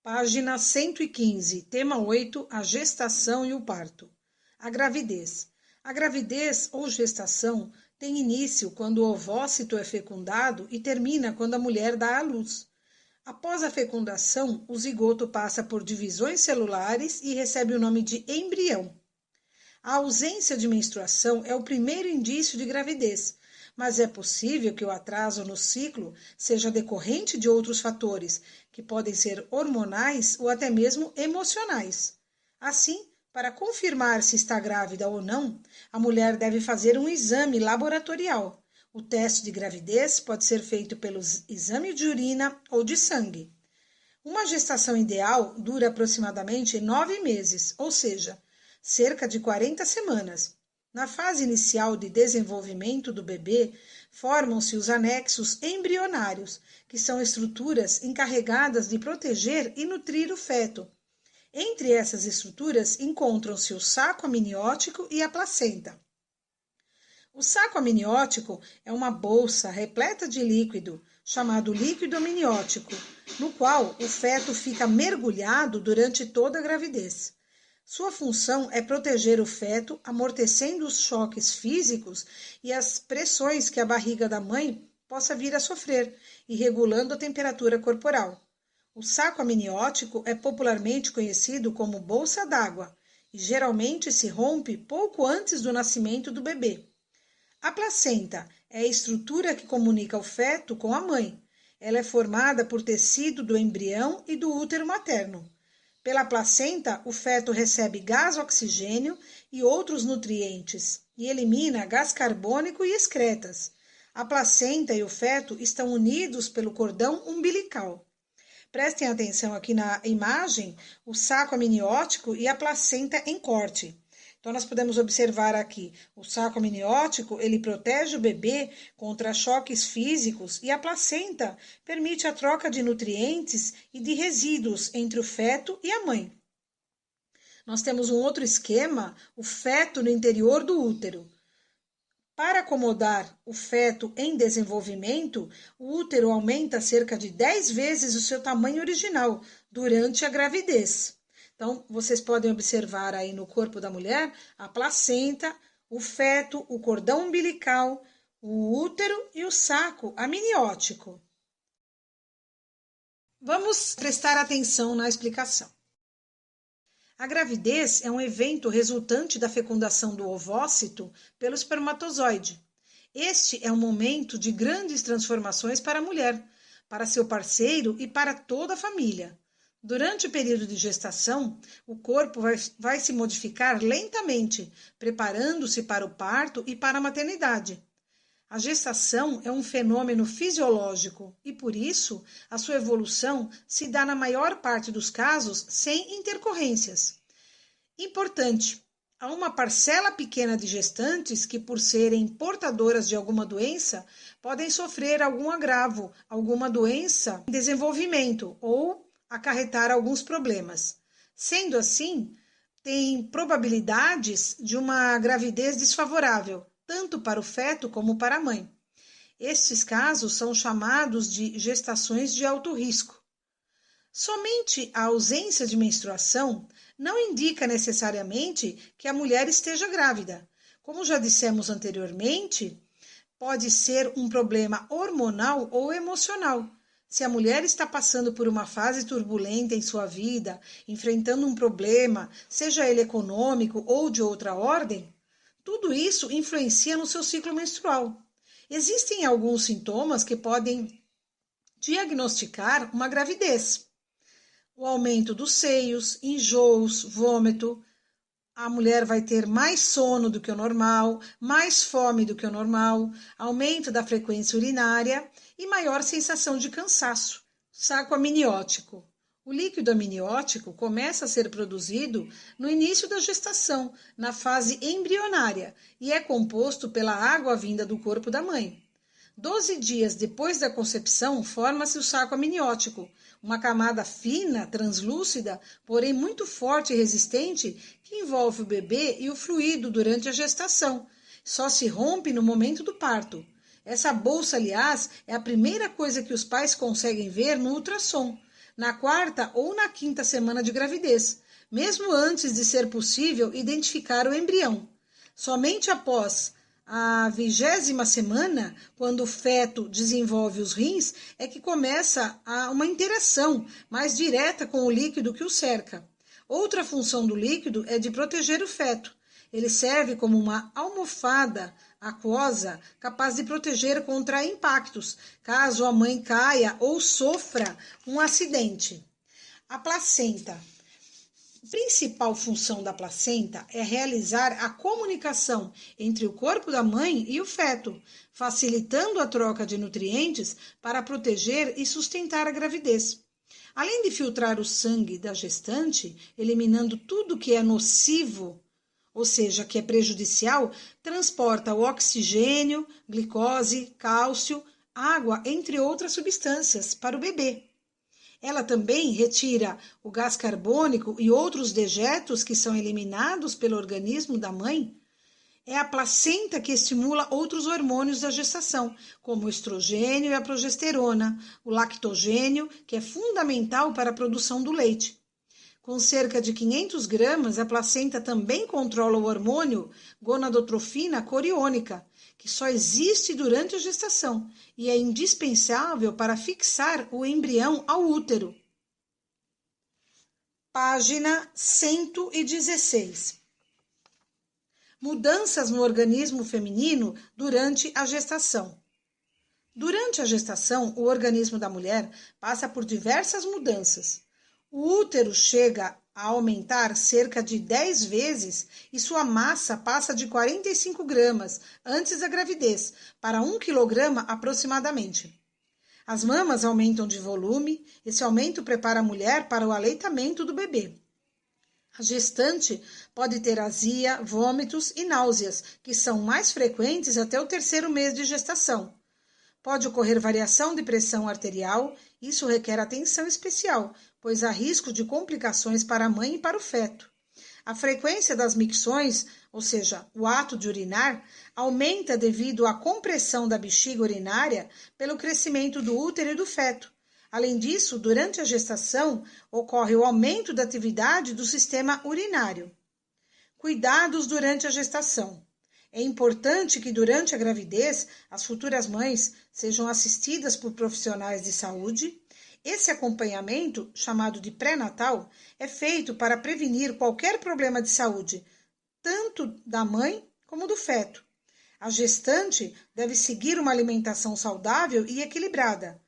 Página 115, tema 8, a gestação e o parto. A gravidez. A gravidez ou gestação tem início quando o ovócito é fecundado e termina quando a mulher dá à luz. Após a fecundação, o zigoto passa por divisões celulares e recebe o nome de embrião. A ausência de menstruação é o primeiro indício de gravidez, mas é possível que o atraso no ciclo seja decorrente de outros fatores, que podem ser hormonais ou até mesmo emocionais. Assim, para confirmar se está grávida ou não, a mulher deve fazer um exame laboratorial. O teste de gravidez pode ser feito pelo exame de urina ou de sangue. Uma gestação ideal dura aproximadamente 9 meses, ou seja, cerca de 40 semanas. Na fase inicial de desenvolvimento do bebê, formam-se os anexos embrionários, que são estruturas encarregadas de proteger e nutrir o feto. Entre essas estruturas encontram-se o saco amniótico e a placenta. O saco amniótico é uma bolsa repleta de líquido, chamado líquido amniótico, no qual o feto fica mergulhado durante toda a gravidez. Sua função é proteger o feto, amortecendo os choques físicos e as pressões que a barriga da mãe possa vir a sofrer e regulando a temperatura corporal. O saco amniótico é popularmente conhecido como bolsa d'água e geralmente se rompe pouco antes do nascimento do bebê. A placenta é a estrutura que comunica o feto com a mãe. Ela é formada por tecido do embrião e do útero materno. Pela placenta, o feto recebe gás oxigênio e outros nutrientes e elimina gás carbônico e excretas. A placenta e o feto estão unidos pelo cordão umbilical. Prestem atenção aqui na imagem, o saco amniótico e a placenta em corte. Então, nós podemos observar aqui, o saco amniótico, ele protege o bebê contra choques físicos e a placenta permite a troca de nutrientes e de resíduos entre o feto e a mãe. Nós temos um outro esquema, o feto no interior do útero. Para acomodar o feto em desenvolvimento, o útero aumenta cerca de 10 vezes o seu tamanho original durante a gravidez. Então, vocês podem observar aí no corpo da mulher a placenta, o feto, o cordão umbilical, o útero e o saco amniótico. Vamos prestar atenção na explicação. A gravidez é um evento resultante da fecundação do ovócito pelo espermatozoide. Este é um momento de grandes transformações para a mulher, para seu parceiro e para toda a família. Durante o período de gestação, o corpo vai se modificar lentamente, preparando-se para o parto e para a maternidade. A gestação é um fenômeno fisiológico e, por isso, a sua evolução se dá na maior parte dos casos sem intercorrências. Importante, há uma parcela pequena de gestantes que, por serem portadoras de alguma doença, podem sofrer algum agravo, alguma doença em desenvolvimento ou acarretar alguns problemas. Sendo assim, tem probabilidades de uma gravidez desfavorável, tanto para o feto como para a mãe. Estes casos são chamados de gestações de alto risco. Somente a ausência de menstruação não indica necessariamente que a mulher esteja grávida. Como já dissemos anteriormente, pode ser um problema hormonal ou emocional. Se a mulher está passando por uma fase turbulenta em sua vida, enfrentando um problema, seja ele econômico ou de outra ordem, tudo isso influencia no seu ciclo menstrual. Existem alguns sintomas que podem diagnosticar uma gravidez. O aumento dos seios, enjoos, vômito. A mulher vai ter mais sono do que o normal, mais fome do que o normal, aumento da frequência urinária e maior sensação de cansaço. Saco amniótico. O líquido amniótico começa a ser produzido no início da gestação, na fase embrionária, e é composto pela água vinda do corpo da mãe. 12 dias depois da concepção, forma-se o saco amniótico, uma camada fina, translúcida, porém muito forte e resistente, que envolve o bebê e o fluido durante a gestação. Só se rompe no momento do parto. Essa bolsa, aliás, é a primeira coisa que os pais conseguem ver no ultrassom. na quarta ou na quinta semana de gravidez, mesmo antes de ser possível identificar o embrião. Somente após a 20ª semana, quando o feto desenvolve os rins, é que começa uma interação mais direta com o líquido que o cerca. Outra função do líquido é de proteger o feto. Ele serve como uma almofada aquosa capaz de proteger contra impactos, caso a mãe caia ou sofra um acidente. A placenta. A principal função da placenta é realizar a comunicação entre o corpo da mãe e o feto, facilitando a troca de nutrientes para proteger e sustentar a gravidez. Além de filtrar o sangue da gestante, eliminando tudo que é nocivo, ou seja, que é prejudicial, transporta o oxigênio, glicose, cálcio, água, entre outras substâncias, para o bebê. Ela também retira o gás carbônico e outros dejetos que são eliminados pelo organismo da mãe. É a placenta que estimula outros hormônios da gestação, como o estrogênio e a progesterona, o lactogênio, que é fundamental para a produção do leite. Com cerca de 500 gramas, a placenta também controla o hormônio gonadotrofina coriônica, que só existe durante a gestação e é indispensável para fixar o embrião ao útero. Página 116. Mudanças no organismo feminino durante a gestação. Durante a gestação, o organismo da mulher passa por diversas mudanças. O útero chega a aumentar cerca de 10 vezes e sua massa passa de 45 gramas antes da gravidez para 1 quilograma aproximadamente. As mamas aumentam de volume, esse aumento prepara a mulher para o aleitamento do bebê. A gestante pode ter azia, vômitos e náuseas, que são mais frequentes até o 3º mês de gestação. Pode ocorrer variação de pressão arterial, isso requer atenção especial, pois há risco de complicações para a mãe e para o feto. A frequência das micções, ou seja, o ato de urinar, aumenta devido à compressão da bexiga urinária pelo crescimento do útero e do feto. Além disso, durante a gestação, ocorre o aumento da atividade do sistema urinário. Cuidados durante a gestação. É importante que durante a gravidez as futuras mães sejam assistidas por profissionais de saúde. Esse acompanhamento, chamado de pré-natal, é feito para prevenir qualquer problema de saúde, tanto da mãe como do feto. A gestante deve seguir uma alimentação saudável e equilibrada.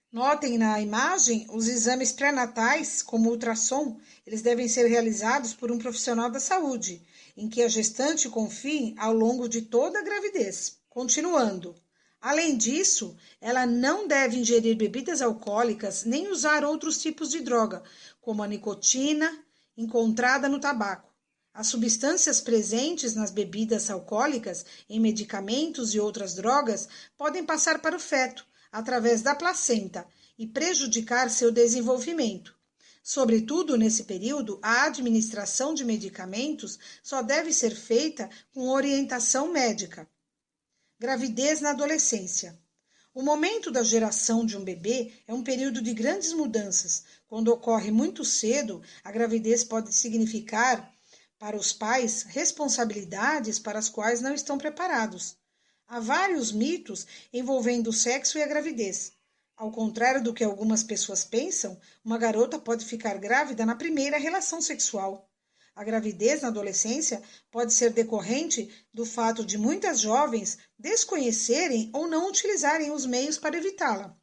Notem na imagem os exames pré-natais, como ultrassom, eles devem ser realizados por um profissional da saúde, em que a gestante confie ao longo de toda a gravidez. Continuando. Além disso, ela não deve ingerir bebidas alcoólicas nem usar outros tipos de droga, como a nicotina, encontrada no tabaco. As substâncias presentes nas bebidas alcoólicas, em medicamentos e outras drogas, podem passar para o feto, através da placenta, e prejudicar seu desenvolvimento. Sobretudo nesse período, a administração de medicamentos só deve ser feita com orientação médica. Gravidez na adolescência. O momento da geração de um bebê é um período de grandes mudanças. Quando ocorre muito cedo, a gravidez pode significar para os pais responsabilidades para as quais não estão preparados. Há vários mitos envolvendo o sexo e a gravidez. Ao contrário do que algumas pessoas pensam, uma garota pode ficar grávida na primeira relação sexual. A gravidez na adolescência pode ser decorrente do fato de muitas jovens desconhecerem ou não utilizarem os meios para evitá-la.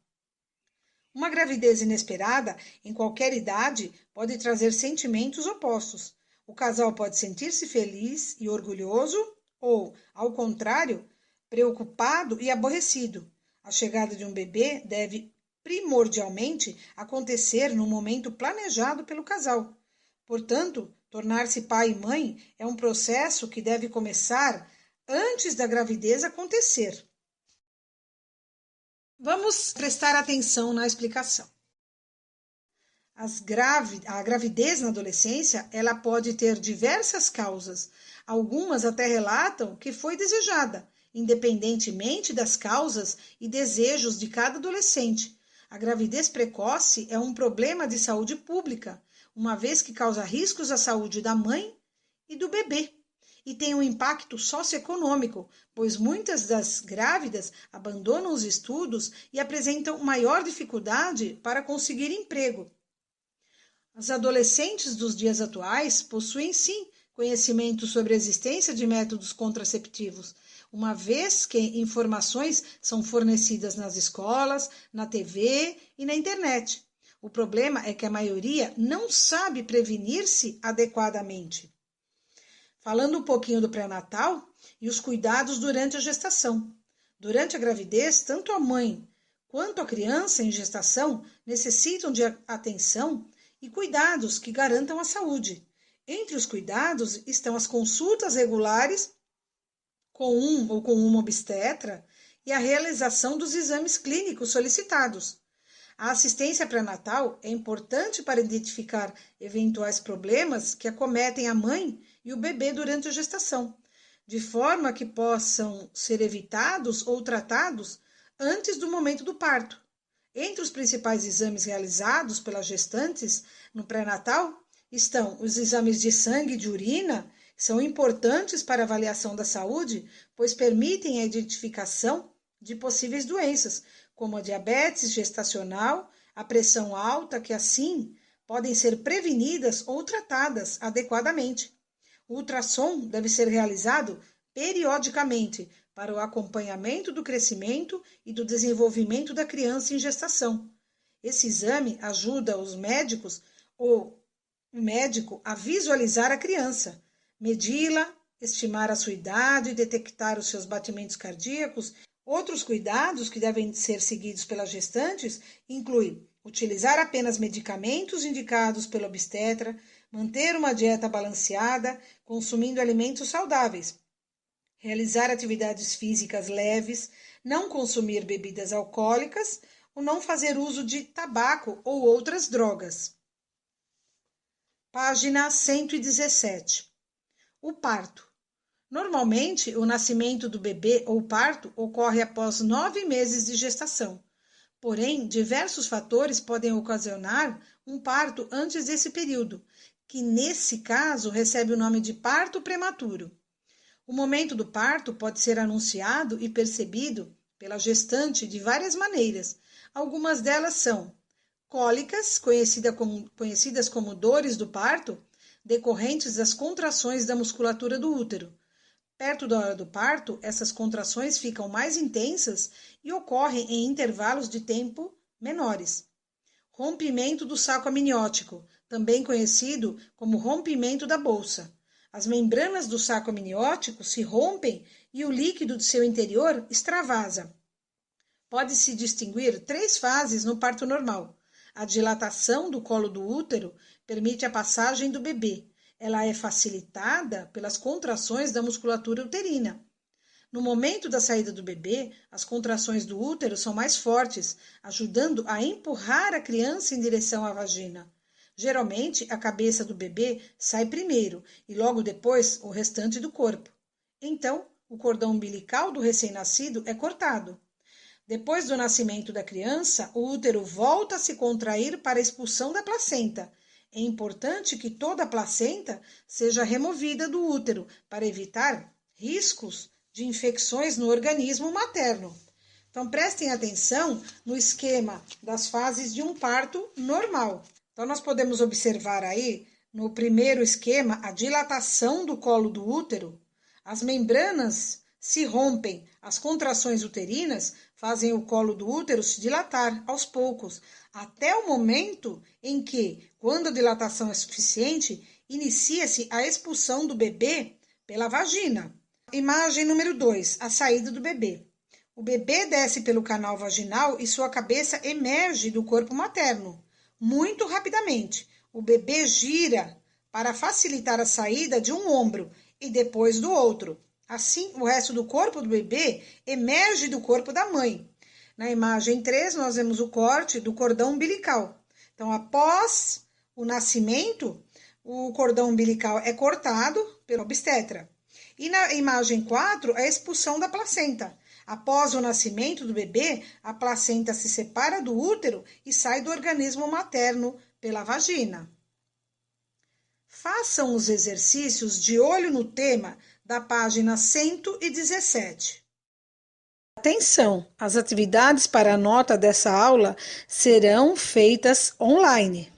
Uma gravidez inesperada, em qualquer idade, pode trazer sentimentos opostos. O casal pode sentir-se feliz e orgulhoso ou, ao contrário, preocupado e aborrecido. A chegada de um bebê deve primordialmente acontecer num momento planejado pelo casal. Portanto, tornar-se pai e mãe é um processo que deve começar antes da gravidez acontecer. Vamos prestar atenção na explicação. A gravidez na adolescência, ela pode ter diversas causas. Algumas até relatam que foi desejada, independentemente das causas e desejos de cada adolescente. A gravidez precoce é um problema de saúde pública, uma vez que causa riscos à saúde da mãe e do bebê. E tem um impacto socioeconômico, pois muitas das grávidas abandonam os estudos e apresentam maior dificuldade para conseguir emprego. As adolescentes dos dias atuais possuem, sim, conhecimento sobre a existência de métodos contraceptivos, uma vez que informações são fornecidas nas escolas, na TV e na internet. O problema é que a maioria não sabe prevenir-se adequadamente. Falando um pouquinho do pré-natal e os cuidados durante a gestação. Durante a gravidez, tanto a mãe quanto a criança em gestação necessitam de atenção e cuidados que garantam a saúde. Entre os cuidados estão as consultas regulares com um ou com uma obstetra e a realização dos exames clínicos solicitados. A assistência pré-natal é importante para identificar eventuais problemas que acometem a mãe e o bebê durante a gestação, de forma que possam ser evitados ou tratados antes do momento do parto. Entre os principais exames realizados pelas gestantes no pré-natal estão os exames de sangue e de urina, que são importantes para a avaliação da saúde, pois permitem a identificação de possíveis doenças, como a diabetes gestacional, a pressão alta, que assim podem ser prevenidas ou tratadas adequadamente. O ultrassom deve ser realizado periodicamente para o acompanhamento do crescimento e do desenvolvimento da criança em gestação. Esse exame ajuda os médicos ou o médico a visualizar a criança, medi-la, estimar a sua idade, detectar os seus batimentos cardíacos. Outros cuidados que devem ser seguidos pelas gestantes incluem utilizar apenas medicamentos indicados pelo obstetra, manter uma dieta balanceada, consumindo alimentos saudáveis, realizar atividades físicas leves, não consumir bebidas alcoólicas ou não fazer uso de tabaco ou outras drogas. Página 117. O parto. Normalmente, o nascimento do bebê ou parto ocorre após 9 meses de gestação. Porém, diversos fatores podem ocasionar um parto antes desse período, que nesse caso recebe o nome de parto prematuro. O momento do parto pode ser anunciado e percebido pela gestante de várias maneiras. Algumas delas são cólicas, conhecidas como dores do parto, decorrentes das contrações da musculatura do útero. Perto da hora do parto, essas contrações ficam mais intensas e ocorrem em intervalos de tempo menores. Rompimento do saco amniótico, também conhecido como rompimento da bolsa. As membranas do saco amniótico se rompem e o líquido de seu interior extravasa. Pode-se distinguir 3 fases no parto normal. A dilatação do colo do útero permite a passagem do bebê. Ela é facilitada pelas contrações da musculatura uterina. No momento da saída do bebê, as contrações do útero são mais fortes, ajudando a empurrar a criança em direção à vagina. Geralmente, a cabeça do bebê sai primeiro e logo depois o restante do corpo. Então, o cordão umbilical do recém-nascido é cortado. Depois do nascimento da criança, o útero volta a se contrair para a expulsão da placenta. É importante que toda a placenta seja removida do útero para evitar riscos de infecções no organismo materno. Então, prestem atenção no esquema das fases de um parto normal. Então, nós podemos observar aí, no primeiro esquema, a dilatação do colo do útero. As membranas se rompem, as contrações uterinas fazem o colo do útero se dilatar aos poucos, até o momento em que, quando a dilatação é suficiente, inicia-se a expulsão do bebê pela vagina. Imagem número 2, a saída do bebê. O bebê desce pelo canal vaginal e sua cabeça emerge do corpo materno. Muito rapidamente, o bebê gira para facilitar a saída de um ombro e depois do outro. Assim, o resto do corpo do bebê emerge do corpo da mãe. Na imagem 3, nós vemos o corte do cordão umbilical. Então, após o nascimento, o cordão umbilical é cortado pelo obstetra. E na imagem 4, a expulsão da placenta. Após o nascimento do bebê, a placenta se separa do útero e sai do organismo materno pela vagina. Façam os exercícios de olho no tema da página 117. Atenção! As atividades para a nota dessa aula serão feitas online.